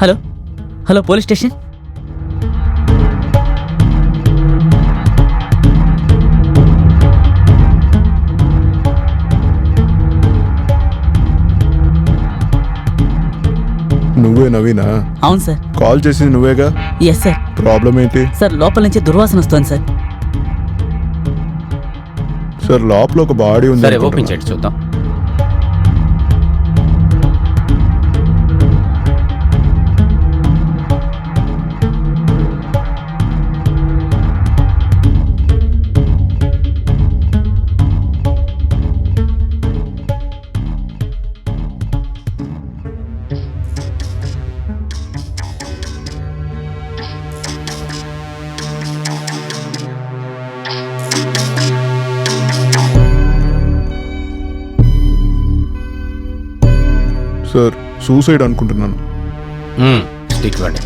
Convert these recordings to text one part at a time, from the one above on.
Hello hello police station. నువ్వే నవీనా? అవును sir. Call చేసింది నువ్వేగా? Yes sir. ప్రాబ్లం ఏంటి సార్ లోపల నుంచి దుర్వాసన వస్తుంది సార్. సార్ లోపల ఒక బాడీ ఉంది. సరే ఓపెన్ చేయండి చూద్దాం. సార్ సూసైడ్ అనుకుంటున్నాను. స్టిక్ ఇవ్వండి.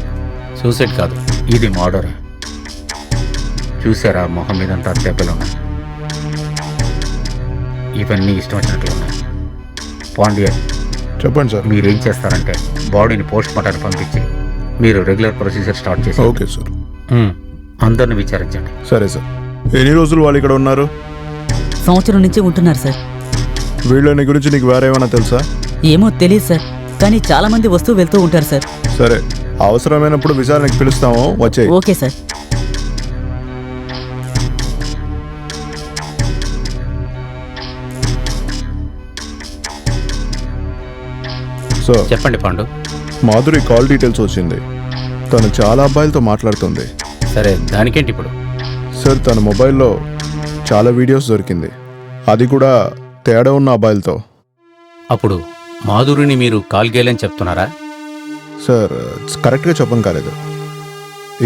సూసైడ్ కాదు, ఇది మర్డర్. చూసారా మొహం మీదంతా దెబ్బలు ఉన్నాయి. ఇవన్నీ ఇష్టం వచ్చినట్లు ఉన్నాయి. పాండ్యన్, చెప్పండి సార్. మీరేం చేస్తారంటే బాడీని పోస్ట్ మార్టం పంపించి మీరు రెగ్యులర్ ప్రొసీజర్ స్టార్ట్ చేసి ఓకే సార్. అందరిని విచారించండి. సరే సార్. ఎన్ని రోజులు వాళ్ళు ఇక్కడ ఉన్నారు? సంవత్సరం నుంచి ఉంటున్నారు సార్. వీళ్ళని గురించి నీకు వేరే ఏమైనా తెలుసా? ఏమో తెలియదు సార్, కానీ చాలా మంది వస్తూ వెళ్తూ ఉంటారు సార్. సరే, అవసరమైనప్పుడు విచారణకు పిలుస్తాము, వచ్చేయ్. Okay sir. సార్ చెప్పండి పాండు. మాధురి కాల్ డీటెయిల్స్ వచ్చింది. తను చాలా అబ్బాయిలతో మాట్లాడుతుంది. సరే దానికేంటి ఇప్పుడు? సార్ తన మొబైల్లో చాలా వీడియోస్ దొరికింది, అది కూడా తేడా ఉన్న అబ్బాయిలతో. అప్పుడు మాధురిని మీరు కాల్ గేలని చెప్తున్నారా? సార్ కరెక్ట్గా చెప్పం కాలేదు.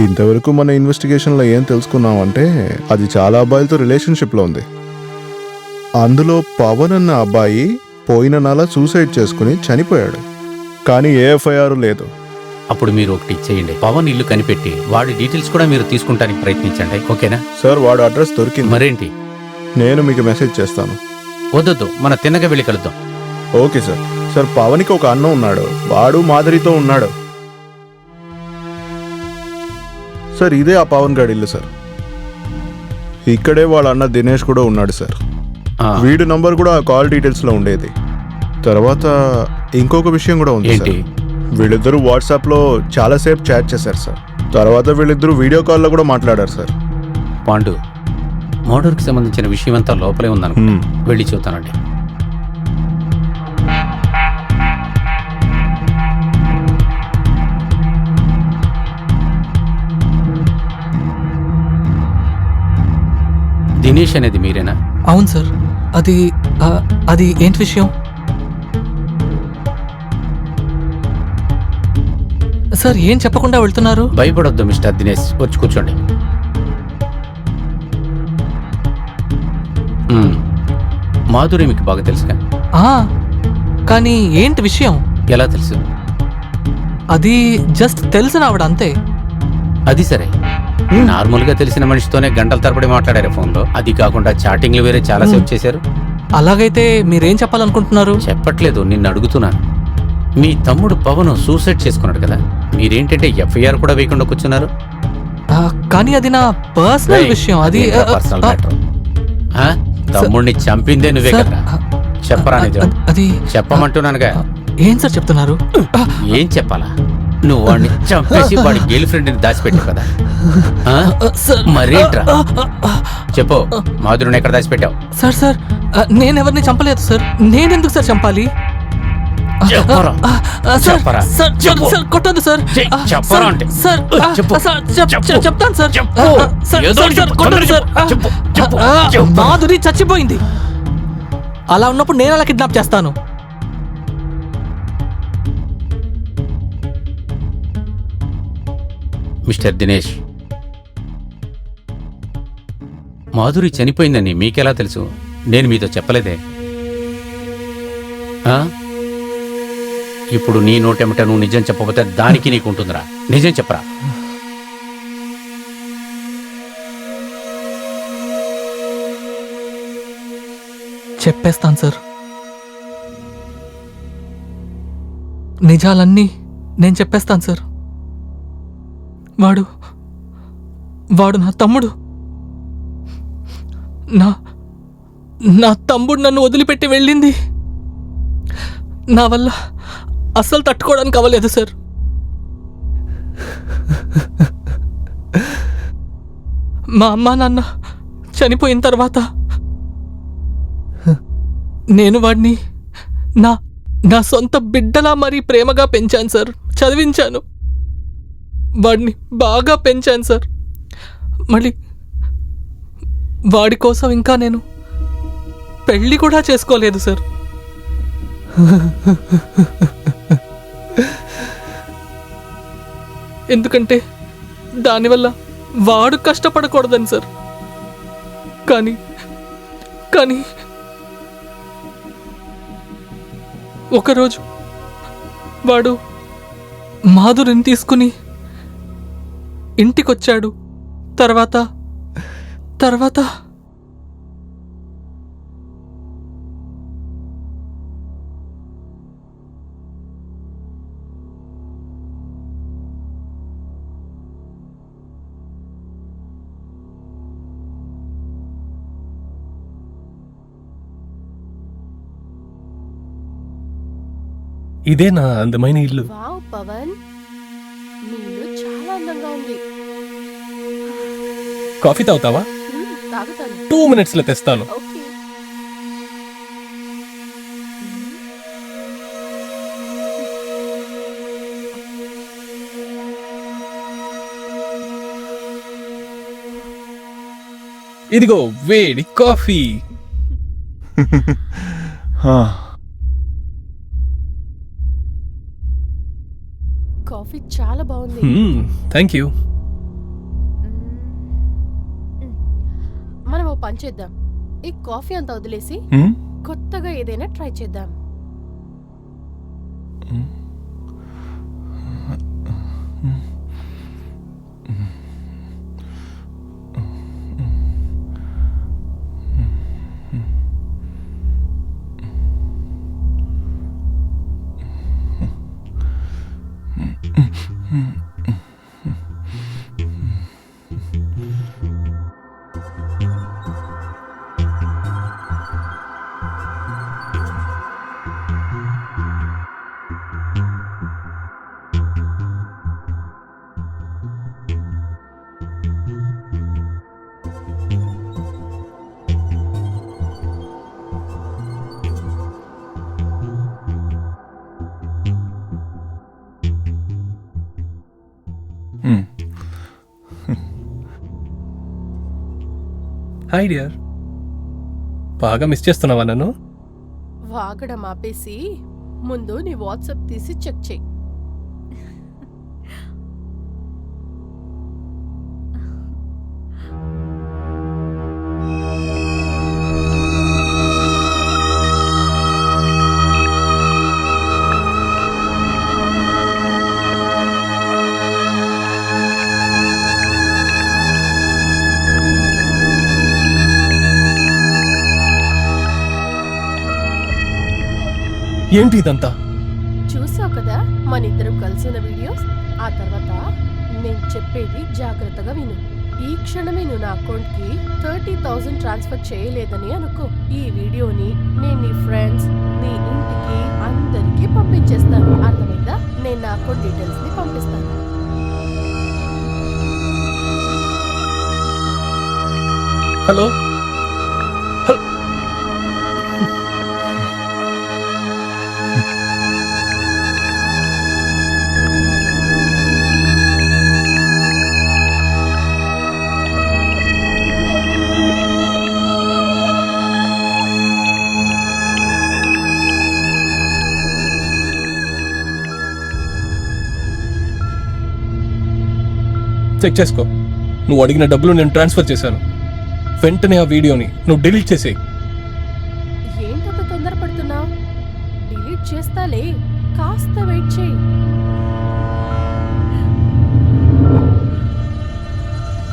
ఇంతవరకు మన ఇన్వెస్టిగేషన్లో ఏం తెలుసుకున్నామంటే అది చాలా అబ్బాయిలతో రిలేషన్షిప్లో ఉంది. అందులో పవన్ అన్న అబ్బాయి పోయిన నెల సూసైడ్ చేసుకుని చనిపోయాడు, కానీ ఏ ఎఫ్ఐఆర్ లేదు. అప్పుడు మీరు ఒకటి చేయండి, పవన్ ఇల్లు కనిపెట్టి వాడి డీటెయిల్స్ కూడా మీరు తీసుకుంటానికి ప్రయత్నించండి. ఓకేనా? సార్ వాడు అడ్రస్ దొరికింది. మరేంటి? నేను మీకు మెసేజ్ చేస్తాను. వద్దొద్దు, మన తిన్నగా వెళ్ళి కలుద్దాం. Okay sir. సార్ పవన్కి ఒక అన్న ఉన్నాడు, వాడు మాధురితో ఉన్నాడు. సార్ ఇదే ఆ పవన్ గాడి ఇల్లు సార్. ఇక్కడే వాళ్ళ అన్న దినేష్ కూడా ఉన్నాడు సార్. వీడి నంబర్ కూడా ఆ కాల్ డీటెయిల్స్లో ఉండేది. తర్వాత ఇంకొక విషయం కూడా ఉంది. ఏంటి? వీళ్ళిద్దరూ వాట్సాప్లో చాలాసేపు చాట్ చేశారు సార్. తర్వాత వీళ్ళిద్దరూ వీడియో కాల్లో కూడా మాట్లాడారు సార్. పాండు, మర్డర్కి సంబంధించిన విషయం అంతా లోపలే ఉందనుకుంటా. వెళ్ళి చూస్తానండి. దినేష్ అనేది మీరేనా? అవును సార్. అది ఏంటి విషయం? సార్ ఏం చెప్పకుండా వెళ్తున్నారు? భయపడొద్దు మిస్టర్ దినేష్, వచ్చి కూర్చోండి. మాధురి మీకు బాగా తెలుసుగా? కానీ ఏంటి విషయం? ఎలా తెలుసు? అది జస్ట్ తెలిసిన ఆవిడ అంతే. అది సరే, నార్మల్గా తెలిసిన మనిషితోనే గంటల తరబడి మాట్లాడారు ఫోన్లో. అది కాకుండా చాటింగ్లు వేరే చాలా సేపు చేశారు. అలాగైతే మీరేం చెప్పాలనుకుంటున్నారు? చెప్పట్లేదు, నిన్ను అడుగుతున్నాను. మీ తమ్ముడు పవన్ సూసైడ్ చేసుకున్నాడు కదా, మీరేంటంటే ఎఫ్ఐఆర్ కూడా వేయకుండా కూర్చున్నారు. కానీ అది నా పర్సనల్ విషయం. అది పర్సనల్ మ్యాటర్. తమ్ముడిని చంపిందే నువ్వే కదా, చెప్పరా నిజం? అది చెప్పమంటున్నానుగా. ఏం సార్ చెప్తున్నారు? ఏం చెప్పాలా? నువ్వు వాడిని చంపేసి వాడి గర్ల్ ఫ్రెండ్ని దాచిపెట్టావు కదా, మరేంట్రా చెప్పు. మాధురిని ఎక్కడ దాచిపెట్టావు? సార్ నేనెవరిని చంపలేదు సార్. నేనెందుకు సార్ చంపాలి? కొట్టదు సార్. చెప్తాను సార్. మాధురి చచ్చిపోయింది. అలా ఉన్నప్పుడు నేను అలా కిడ్నాప్ చేస్తాను? మిస్టర్ దినేష్, మాధురి చనిపోయిందని మీకెలా తెలుసు? నేను మీతో చెప్పలేదే. ఇప్పుడు నీ నోటెమట నువ్వు నిజం చెప్పకపోతే దానికి నీకు ఉంటుందిరా. నిజం చెప్పరా. చెప్పేస్తాను సార్. నిజాలన్నీ నేను చెప్పేస్తాను సార్. వాడు నా తమ్ముడు. నా తమ్ముడు నన్ను వదిలిపెట్టి వెళ్ళింది నా వల్ల అస్సలు తట్టుకోవడానికి అవ్వలేదు సార్. మా అమ్మా నాన్న చనిపోయిన తర్వాత నేను వాడిని నా సొంత బిడ్డలా మరీ ప్రేమగా పెంచాను సార్. చదివించాను, వాడిని బాగా పెంచాను సార్. మళ్ళీ వాడి కోసం ఇంకా నేను పెళ్ళి కూడా చేసుకోలేదు సార్. ఎందుకంటే దానివల్ల వాడు కష్టపడకూడదని సార్. కానీ ఒకరోజు వాడు మాధురిని తీసుకుని ఇంటికొచ్చాడు. తర్వాత ఇదే నా అందమైన ఇల్లు. వావ్ పవన్, మీ ఇల్లు చాలా అందంగా ఉంది. కాఫీ తాగుతావా? తాగుతాను. 2 minutes లో తెస్తాను. ఓకే. ఇదిగో వేడి కాఫీ. కాఫీ చాలా బాగుంది. Thank you. మనం ఓ పని చేద్దాం, ఈ కాఫీ అంతా వదిలేసి కొత్తగా ఏదైనా ట్రై చేద్దాం. Hi dear. బాగా మిస్ చేస్తున్నావా నన్ను? వాగడం ఆపేసి ముందు నీ వాట్సాప్ తీసి చెక్ చేయి. ఏంటి ఇదంతా? చూసావు కదా మన ఇద్దరం కలిసిన వీడియోస్. ఆ తర్వాత నేను చెప్పేది జాగ్రత్తగా విను. ఈ క్షణమే నువ్వు నా అకౌంట్కి 30,000 ట్రాన్స్ఫర్ చేయలేదని అనుకో, ఈ వీడియోని నేను నీ ఫ్రెండ్స్, నీ ఇంటికి అందరికీ పంపించేస్తాను. అర్థమైందా? నేను నా అకౌంట్ డీటెయిల్స్ ని పంపిస్తాను. హలో. చెక్ చేసుకో. నువ్వు అడిగిన డబ్బులు నేను ట్రాన్స్ఫర్ చేశాను. వెంటనే ఆ వీడియోని నువ్వు డిలీట్ చేసేయి. ఏంటంత తొందరపడుతున్నావు? డిలీట్ చేస్తాలే, కాస్త వెయిట్ చేయి.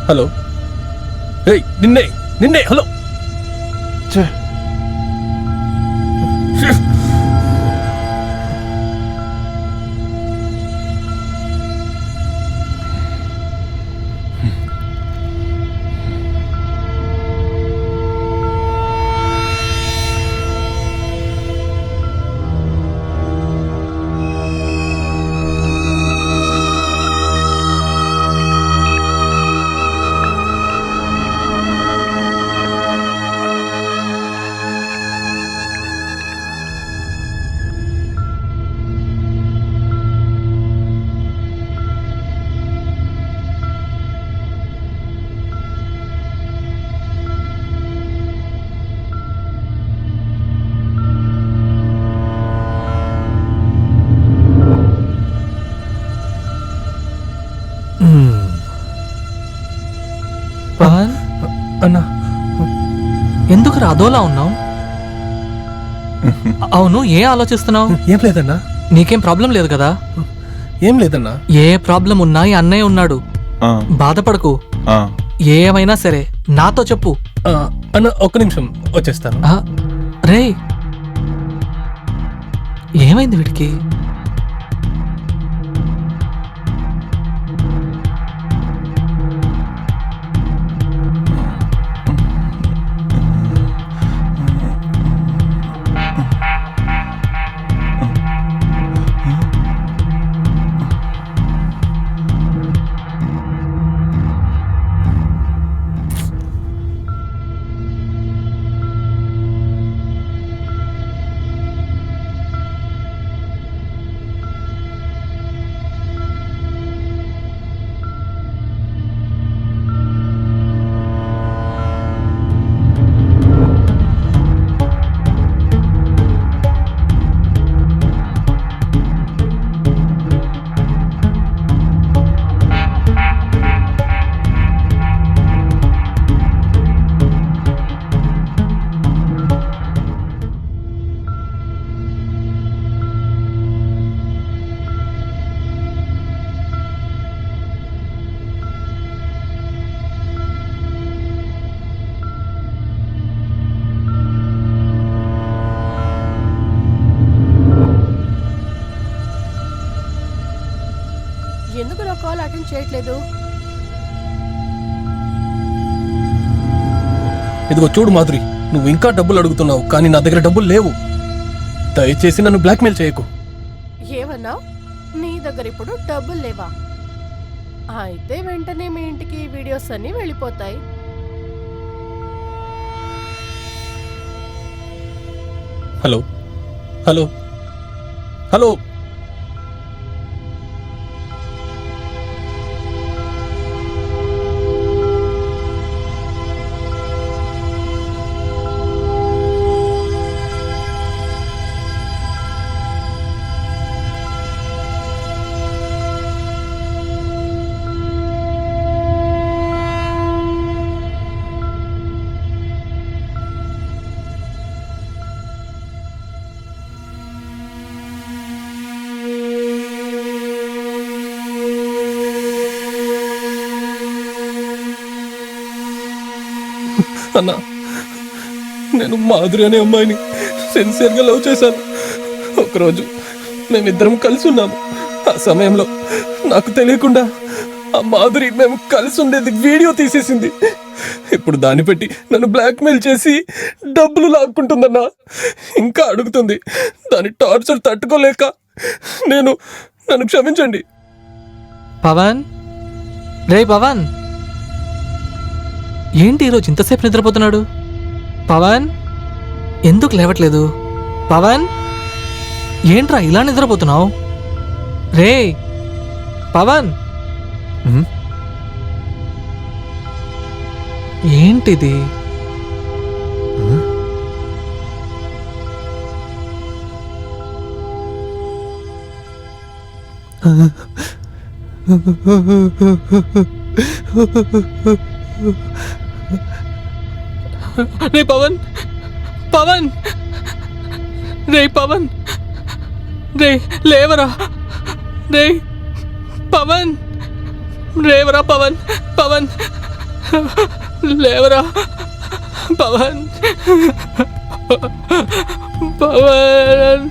హలో. ఏయ్, నిన్నే హలో. అన్నా ఎందుకు అదోలా ఉన్నావు? అవును, ఏం ఆలోచిస్తున్నావు? ఏం లేదన్నా, నీకేం ప్రాబ్లం లేదు కదా? ఏం లేదన్నా. ఏ ప్రాబ్లం ఉన్నా ఈ అన్నయ్య ఉన్నాడు, బాధపడకు. ఏమైనా సరే నాతో చెప్పు. అన్న ఒక్క నిమిషం వచ్చేస్తాను. రే, ఏమైంది వీడికి? ఎందుకు నా కాల్ అటెండ్ చేయట్లేదు? ఇదిగో చూడు మాధురి, నువ్వు ఇంకా డబ్బులు అడుగుతున్నావు కానీ నా దగ్గర డబ్బులు లేవు. దయచేసి నన్ను బ్లాక్మెయిల్ చేయకు. ఏమన్నావు? నీ దగ్గర ఇప్పుడు డబ్బులు లేవా? అయితే వెంటనే మీ ఇంటికి వీడియోస్ అన్నీ వెళ్ళిపోతాయి. హలో హలో హలో అన్నా, నేను మాధురి అనే అమ్మాయిని సిన్సియర్గా లవ్ చేశాను. ఒకరోజు మేమిద్దరం కలిసి ఉన్నాము. ఆ సమయంలో నాకు తెలియకుండా ఆ మాధురి మేము కలిసి ఉండేది వీడియో తీసేసింది. ఇప్పుడు దాన్ని పెట్టి నన్ను బ్లాక్మెయిల్ చేసి డబ్బులు లాక్కుంటుందన్నా. ఇంకా అడుగుతుంది. దాని టార్చర్ తట్టుకోలేక నన్ను క్షమించండి. పవన్, రే పవన్, ఏంటి ఈరోజు ఇంతసేపు నిద్రపోతున్నాడు? పవన్, ఎందుకు లేవట్లేదు? పవన్, ఏంట్రా ఇలా నిద్రపోతున్నావు? రే పవన్, ఏంటిది? రే పవన్, పవన్, రే పవన్, రే లేవరా, రే పవన్, లేవరా పవన్, పవన్ లేవరా పవన్, పవన్.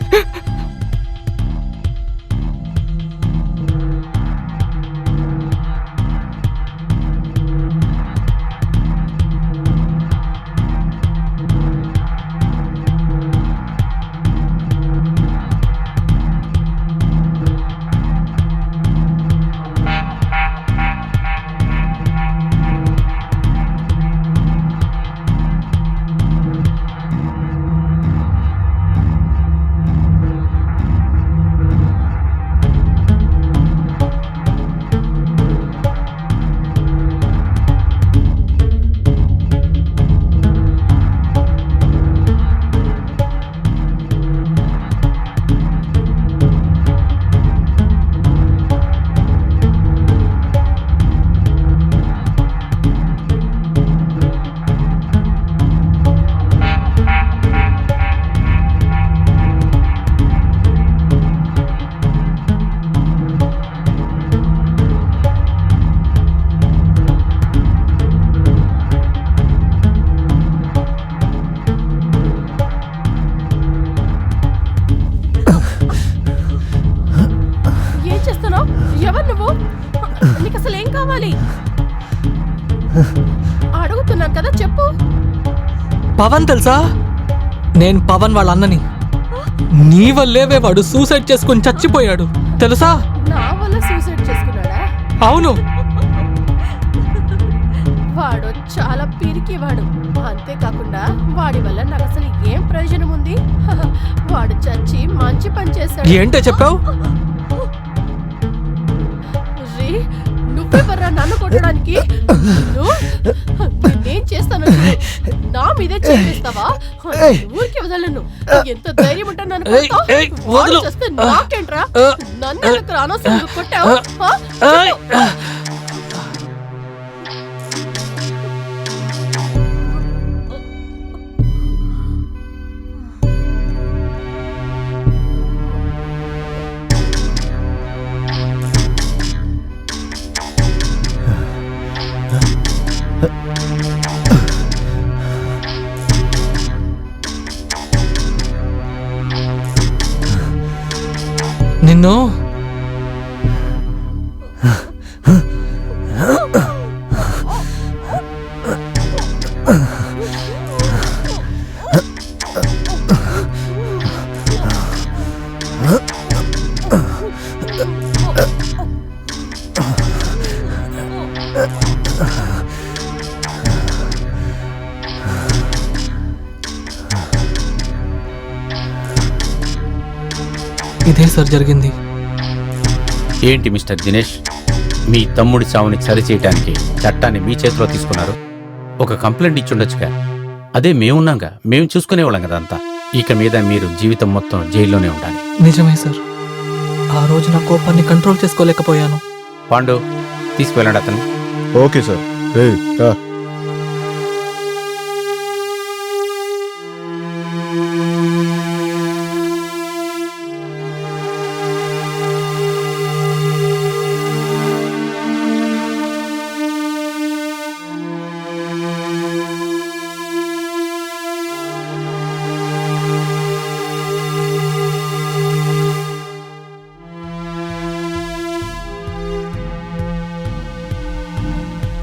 కావాలి అడుగుతున్నాను కదా చెప్పు. పవన్ తెలుసా? నేను పవన్ వాళ్ళ అన్నని. నీ వల్లేవే వాడు సూసైడ్ చేసుకుని చచ్చిపోయాడు తెలుసా? నా వల్ల సూసైడ్ చేసుకున్నాడా? అవును. వాడు చాలా పిరికివాడు. అంతేకాకుండా వాడి వల్ల నాకు అసలు ఏం ప్రయోజనం ఉంది? వాడు చచ్చి మంచి పని చేశాడు. ఏంటో చెప్పావు? రే, నువ్వెవర్రా నన్ను కొట్టడానికి? నేనేం చేస్తాను? నా మీదే చేస్తావా? ఊరికి వదలను. ఎంత ధైర్యం ఉంటా నన్ను కొడతావ్? ఏయ్, వాడు వదలు. చేస్తే నాకేంట్రా? నన్ను ఎందుకు అనవసరంగా కొట్టావు? నిన్ను ఇదే సార్ జరిగింది. ఏంటి మిస్టర్ దినేష్, మీ తమ్ముడి చావుని సరిచేయటానికి చట్టాన్ని మీ చేతిలో తీసుకున్నారు? ఒక కంప్లైంట్ ఇచ్చుండొచ్చుగా. అదే మేమున్నాగా, మేము చూసుకునేవాళ్ళం కదా అంతా. ఇక మీద మీరు జీవితం మొత్తం జైల్లోనే ఉండాలి. నిజమే సార్. ఆ రోజు నా కోపాన్ని కంట్రోల్ చేసుకోలేకపోయాను. పాండు, తీసుకువెళ్ళండి అతన్ని. Okay sir. రే